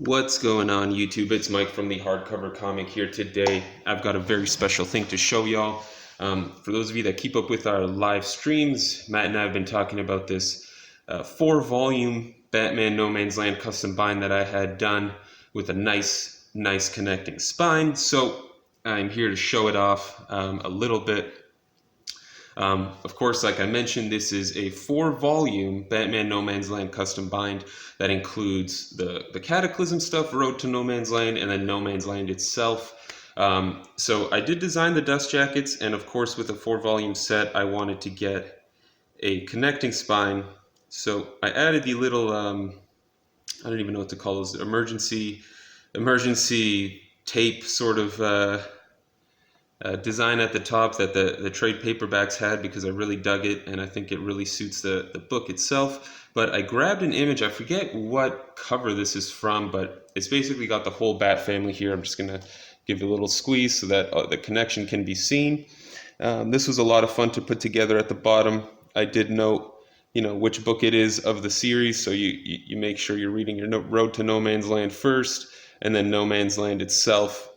What's going on, YouTube? It's Mike from the Hardcover Comic here today. I've got a very special thing to show y'all. For those of you that keep up with our live streams, Matt and I have been talking about this 4-volume Batman No Man's Land custom bind that I had done with a nice connecting spine. So I'm here to show it off a little bit. Of course, like I mentioned, this is a 4-volume Batman No Man's Land custom bind that includes the Cataclysm stuff, Road to No Man's Land, and then No Man's Land itself. So I did design the dust jackets, and of course with a 4-volume set, I wanted to get a connecting spine. So I added the little, I don't even know what to call those, emergency tape sort of design at the top that the trade paperbacks had, because I really dug it and I think it really suits the book itself. But I grabbed an image, I forget what cover this is from, but it's basically got the whole Bat family here. I'm just going to give it a little squeeze so that the connection can be seen. This was a lot of fun to put together. At the bottom, I did note, which book it is of the series, so you make sure you're reading your Road to No Man's Land first, and then No Man's Land itself.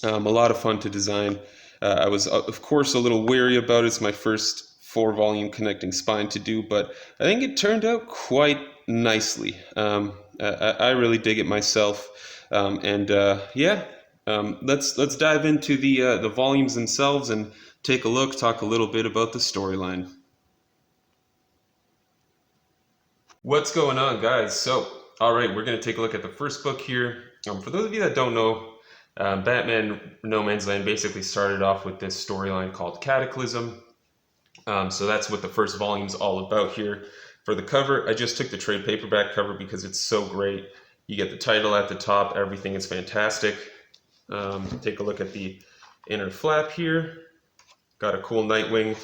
A lot of fun to design. I was, of course, a little wary about it. It's my first 4-volume connecting spine to do, but I think it turned out quite nicely. I really dig it myself, let's dive into the volumes themselves and take a look, talk a little bit about the storyline. What's going on, guys? So, all right, we're going to take a look at the first book here. For those of you that don't know, Batman No Man's Land basically started off with this storyline called Cataclysm. So that's what the first volume's all about here. For the cover, I just took the trade paperback cover because it's so great. You get the title at the top, everything is fantastic. Take a look at the inner flap here. Got a cool Nightwing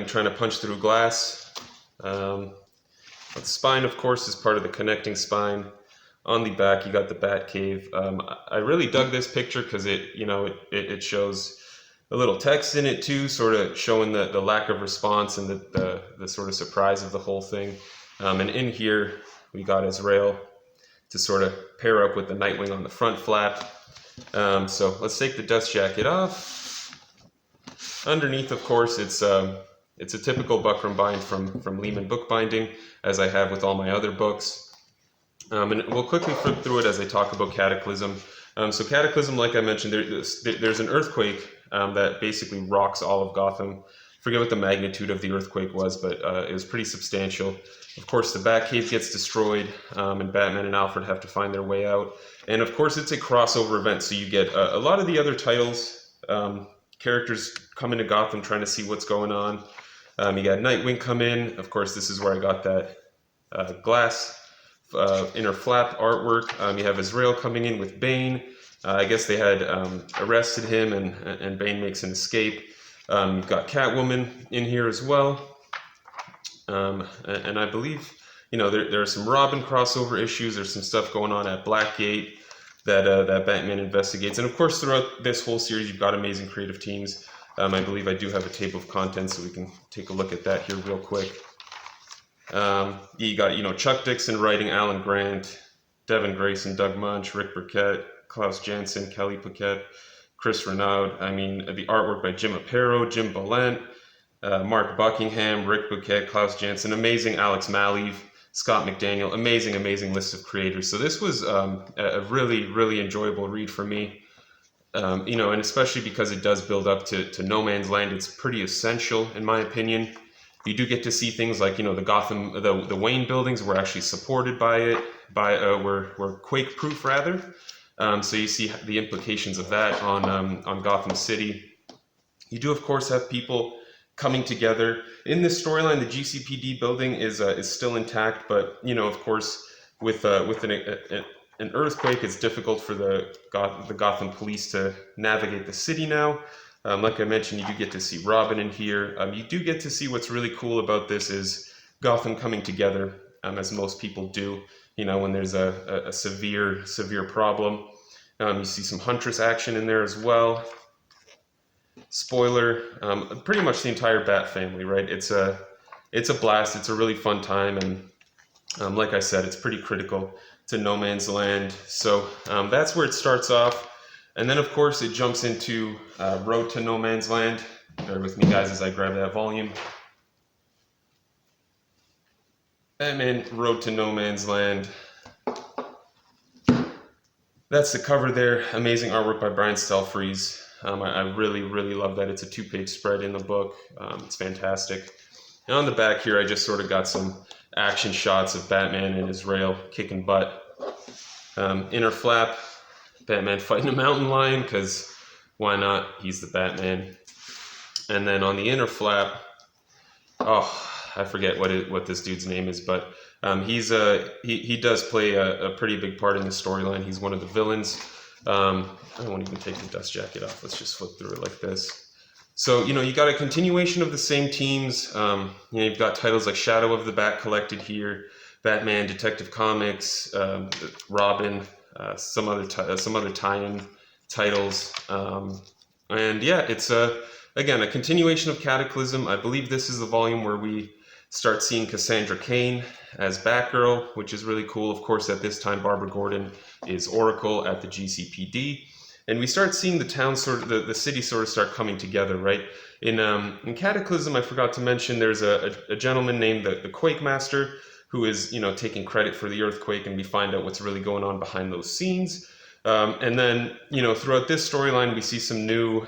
trying to punch through glass. The spine, of course, is part of the connecting spine. On the back, you got the Bat Cave. I really dug this picture because it shows a little text in it too, sort of showing the lack of response and the sort of surprise of the whole thing. And in here, we got Azrael to sort of pair up with the Nightwing on the front flap. So let's take the dust jacket off. Underneath, of course, it's a typical buckram bind from Lehman Bookbinding, as I have with all my other books. And we'll quickly flip through it as I talk about Cataclysm. So Cataclysm, like I mentioned, there's an earthquake that basically rocks all of Gotham. Forget what the magnitude of the earthquake was, but it was pretty substantial. Of course, the Batcave gets destroyed, and Batman and Alfred have to find their way out. And of course, it's a crossover event, so you get a lot of the other titles. Characters come into Gotham trying to see what's going on. You got Nightwing come in. Of course, this is where I got that glass inner flap artwork. You have Azrael coming in with Bane. I guess they had arrested him, and Bane makes an escape. You've got Catwoman in here as well. And I believe, there are some Robin crossover issues. There's some stuff going on at Blackgate that Batman investigates. And of course, throughout this whole series, you've got amazing creative teams. I believe I do have a table of contents, so we can take a look at that here real quick. You got, Chuck Dixon writing, Alan Grant, Devin Grayson, Doug Munch, Rick Burkett, Klaus Janson, Kelly Paquette, Chris Renaud. I mean, the artwork by Jim Aparo, Jim Ballant, Mark Buckingham, Rick Burkett, Klaus Janson, amazing Alex Maleev, Scott McDaniel, amazing list of creators. So this was a really enjoyable read for me. And especially because it does build up to No Man's Land. It's pretty essential, in my opinion. You do get to see things like, the Gotham, the Wayne buildings were actually supported by it, were quake-proof rather. So you see the implications of that on Gotham City. You do, of course, have people coming together. In this storyline, the GCPD building is still intact, but, of course, with an earthquake, it's difficult for the Gotham police to navigate the city now. Like I mentioned, you do get to see Robin in here. You do get to see what's really cool about this is Gotham coming together, as most people do, when there's a severe problem. You see some Huntress action in there as well. Spoiler, pretty much the entire Bat family, right? It's a blast. It's a really fun time, and Like I said, it's pretty critical to No Man's Land. So that's where it starts off. And then, of course, it jumps into Road to No Man's Land. Bear with me, guys, as I grab that volume. Batman Road to No Man's Land. That's the cover there. Amazing artwork by Brian Stelfreeze. I really, really love that. It's a 2-page spread in the book. It's fantastic. And on the back here, I just sort of got some action shots of Batman and his rail kicking butt. Inner flap, Batman fighting a mountain lion, because why not? He's the Batman. And then on the inner flap, I forget what this dude's name is, but he does play a pretty big part in the storyline. He's one of the villains. I won't even take the dust jacket off. Let's just flip through it like this. So, you got a continuation of the same teams. You've got titles like Shadow of the Bat collected here, Batman, Detective Comics, Robin, some other tie-in titles. And yeah, it's again a continuation of Cataclysm. I believe this is the volume where we start seeing Cassandra Cain as Batgirl, which is really cool. Of course, at this time, Barbara Gordon is Oracle at the GCPD. And we start seeing the town the city sort of start coming together, right? In Cataclysm, I forgot to mention, there's a gentleman named the Quake Master who is, taking credit for the earthquake, and we find out what's really going on behind those scenes. And then, throughout this storyline, we see some new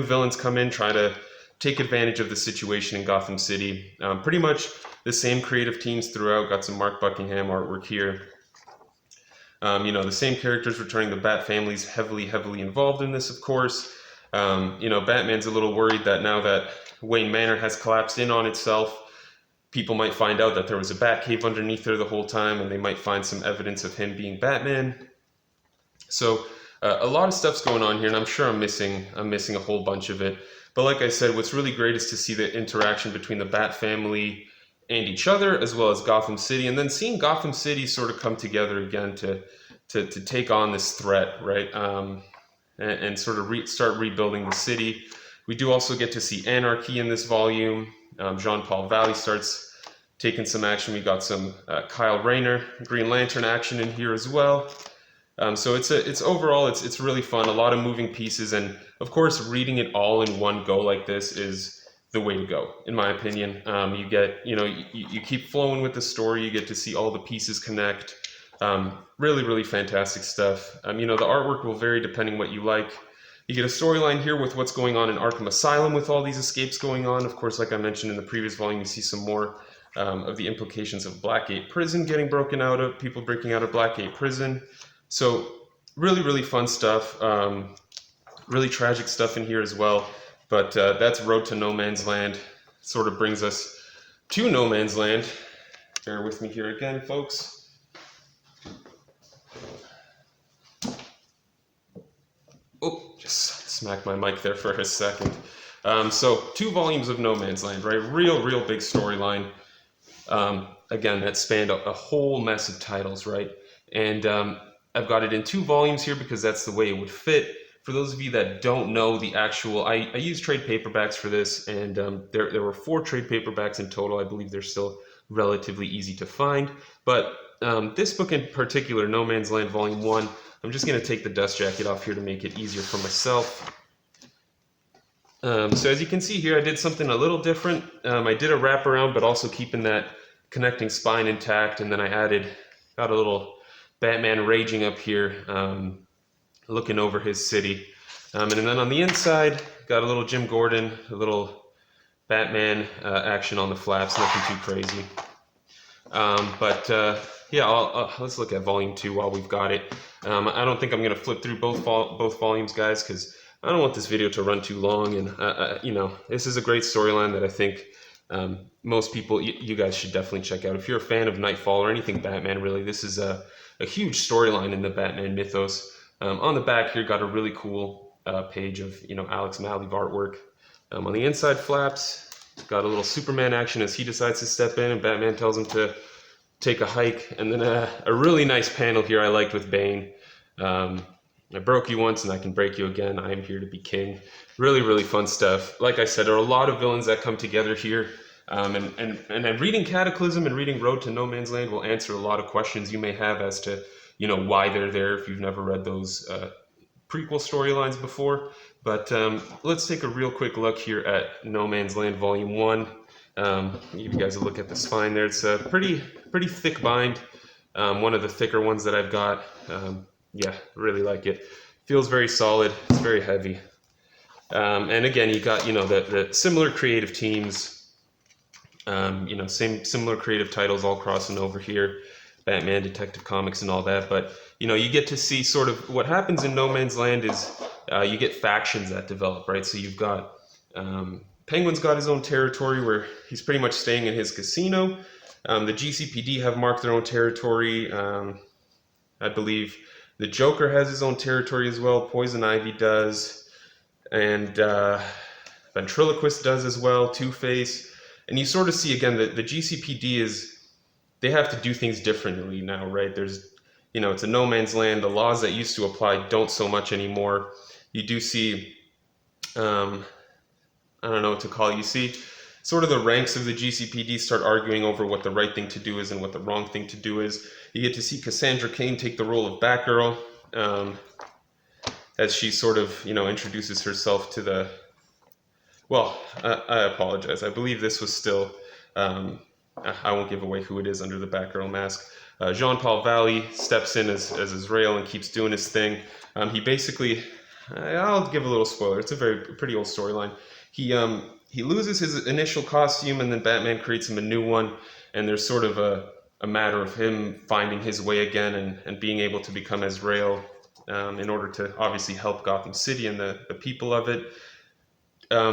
villains come in, try to take advantage of the situation in Gotham City. Pretty much the same creative teams throughout. Got some Mark Buckingham artwork here. The same characters returning. The Bat family's heavily involved in this, of course. Batman's a little worried that now that Wayne Manor has collapsed in on itself, people might find out that there was a Bat cave underneath there the whole time, and they might find some evidence of him being Batman. So a lot of stuff's going on here, and I'm sure I'm missing a whole bunch of it. But like I said, what's really great is to see the interaction between the Bat family and each other, as well as Gotham City, and then seeing Gotham City sort of come together again to take on this threat, right? And sort of start rebuilding the city. We do also get to see anarchy in this volume. Jean-Paul Valley starts taking some action. We got some Kyle Rayner, Green Lantern action in here as well. So it's overall it's really fun. A lot of moving pieces, and of course, reading it all in one go like this is the way to go, in my opinion. You get, you keep flowing with the story. You get to see all the pieces connect. Really fantastic stuff. The artwork will vary depending what you like. You get a storyline here with what's going on in Arkham Asylum with all these escapes going on. Of course, like I mentioned in the previous volume, you see some more of the implications of Blackgate Prison getting broken out of, people breaking out of Blackgate Prison. So really fun stuff. Really tragic stuff in here as well. But that's Road to No Man's Land. Sort of brings us to No Man's Land. Bear with me here again, folks. Oh, just smacked my mic there for a second. So 2 volumes of No Man's Land, right? Real big storyline. Again, that spanned a whole mess of titles, right? And I've got it in 2 volumes here because that's the way it would fit. For those of you that don't know the actual, I used trade paperbacks for this, and there were 4 trade paperbacks in total. I believe they're still relatively easy to find. But this book in particular, No Man's Land Volume 1, I'm just going to take the dust jacket off here to make it easier for myself. So as you can see here, I did something a little different. I did a wraparound, but also keeping that connecting spine intact, and then I got a little Batman raging up here, looking over his city. And then on the inside, got a little Jim Gordon, a little Batman action on the flaps, nothing too crazy. Yeah, let's look at Volume 2 while we've got it. I don't think I'm going to flip through both volumes, guys, because I don't want this video to run too long. And, this is a great storyline that I think most people, you guys should definitely check out. If you're a fan of Nightfall or anything Batman, really, this is a huge storyline in the Batman mythos. On the back here, got a really cool page of, Alex Malley artwork. On the inside flaps, got a little Superman action as he decides to step in, and Batman tells him to take a hike. And then a really nice panel here I liked with Bane. I broke you once and I can break you again. I am here to be king. Really fun stuff. Like I said, there are a lot of villains that come together here. And reading Cataclysm and reading Road to No Man's Land will answer a lot of questions you may have as to, why they're there if you've never read those prequel storylines before. But let's take a real quick look here at No Man's Land Volume 1. Give you guys a look at the spine there. It's a pretty thick bind. One of the thicker ones that I've got. Yeah, really like it. Feels very solid. It's very heavy. And again, you got, the similar creative teams, similar creative titles all crossing over here. Batman, Detective Comics, and all that. But, you get to see sort of what happens in No Man's Land is you get factions that develop, right? So you've got Penguin's got his own territory where he's pretty much staying in his casino. The GCPD have marked their own territory. I believe the Joker has his own territory as well. Poison Ivy does. And Ventriloquist does as well. Two-Face. And you sort of see, again, that the GCPD they have to do things differently now, right? There's, it's a no man's land. The laws that used to apply don't so much anymore. You do see, I don't know what to call it. You see sort of the ranks of the GCPD start arguing over what the right thing to do is and what the wrong thing to do is. You get to see Cassandra Cain take the role of Batgirl as she sort of, introduces herself to the... Well, I apologize. I believe this was still... I won't give away who it is under the Batgirl mask. Jean-Paul Valley steps in as Azrael and keeps doing his thing. He basically... I'll give a little spoiler. It's a pretty old storyline. He loses his initial costume, and then Batman creates him a new one, and there's sort of a matter of him finding his way again and being able to become Azrael in order to obviously help Gotham City and the people of it.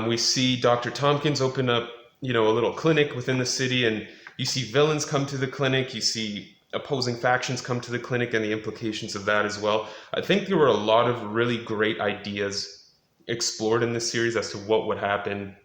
We see Dr. Tompkins open up, a little clinic within the city, and you see villains come to the clinic, you see opposing factions come to the clinic and the implications of that as well. I think there were a lot of really great ideas explored in this series as to what would happen,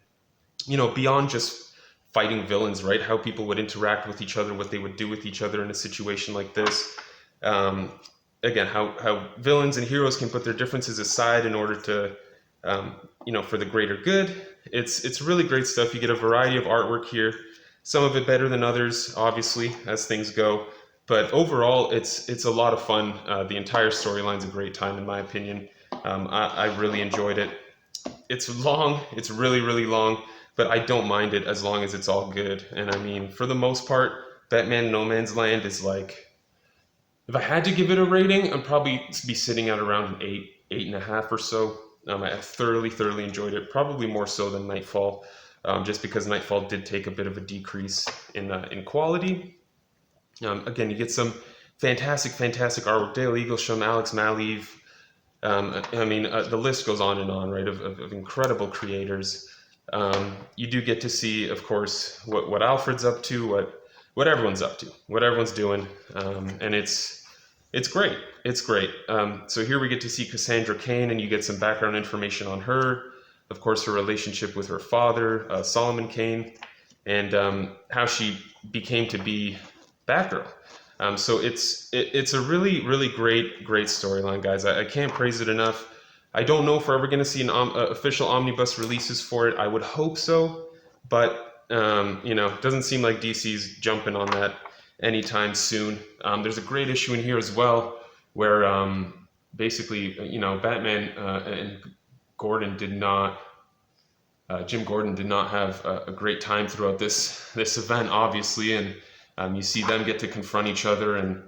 beyond just fighting villains, right? How people would interact with each other, what they would do with each other in a situation like this. Again, how villains and heroes can put their differences aside in order to, for the greater good. It's really great stuff. You get a variety of artwork here, some of it better than others, obviously, as things go. But overall, it's a lot of fun. The entire storyline's a great time, in my opinion. I really enjoyed it. It's long. It's really, really long. But I don't mind it as long as it's all good. And I mean, for the most part, Batman No Man's Land is like... If I had to give it a rating, I'd probably be sitting at around an 8.5 or so. I thoroughly enjoyed it, probably more so than Nightfall, just because Nightfall did take a bit of a decrease in quality. Again, you get some fantastic artwork. Dale Eaglesham, Alex Maleev. The list goes on and on, right, of incredible creators. You do get to see, of course, what Alfred's up to, what everyone's up to, what everyone's doing, and it's great. It's great. So here we get to see Cassandra Cain, and you get some background information on her, of course, her relationship with her father, Solomon Cain, and how she became to be Batgirl. So it's a really great storyline, guys. I can't praise it enough. I don't know if we're ever going to see an official omnibus releases for it. I would hope so, but it doesn't seem like DC's jumping on that anytime soon. There's a great issue in here as well where basically, Batman and Gordon Jim Gordon did not have a great time throughout this event, obviously, and you see them get to confront each other, and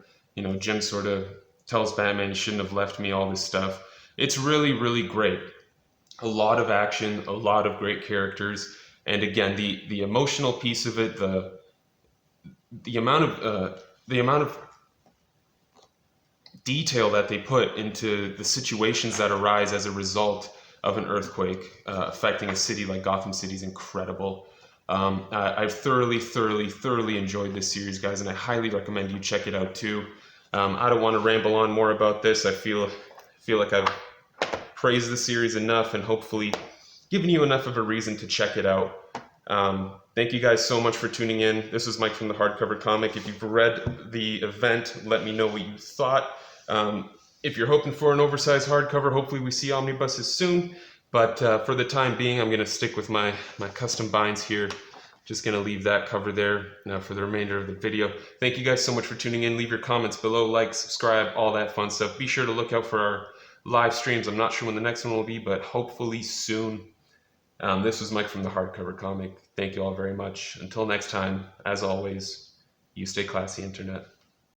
Jim sort of tells Batman, "You shouldn't have left me," all this stuff. It's really great. A lot of action, a lot of great characters, and again, the emotional piece of it, the amount of detail that they put into the situations that arise as a result of an earthquake affecting a city like Gotham City is incredible. I've thoroughly enjoyed this series, guys, and I highly recommend you check it out too. I don't want to ramble on more about this. I feel like I've praised the series enough and hopefully given you enough of a reason to check it out. Thank you guys so much for tuning in. This was Mike from the Hardcover Comic. If you've read the event, let me know what you thought. If you're hoping for an oversized hardcover, hopefully we see omnibuses soon. But for the time being, I'm going to stick with my custom binds here. just going to leave that cover there for the remainder of the video. Thank you guys so much for tuning in. Leave your comments below, like, subscribe, all that fun stuff. Be sure to look out for our live streams. I'm not sure when the next one will be, but hopefully soon. This was Mike from the Hardcover Comic. Thank you all very much. Until next time, as always, you stay classy, Internet.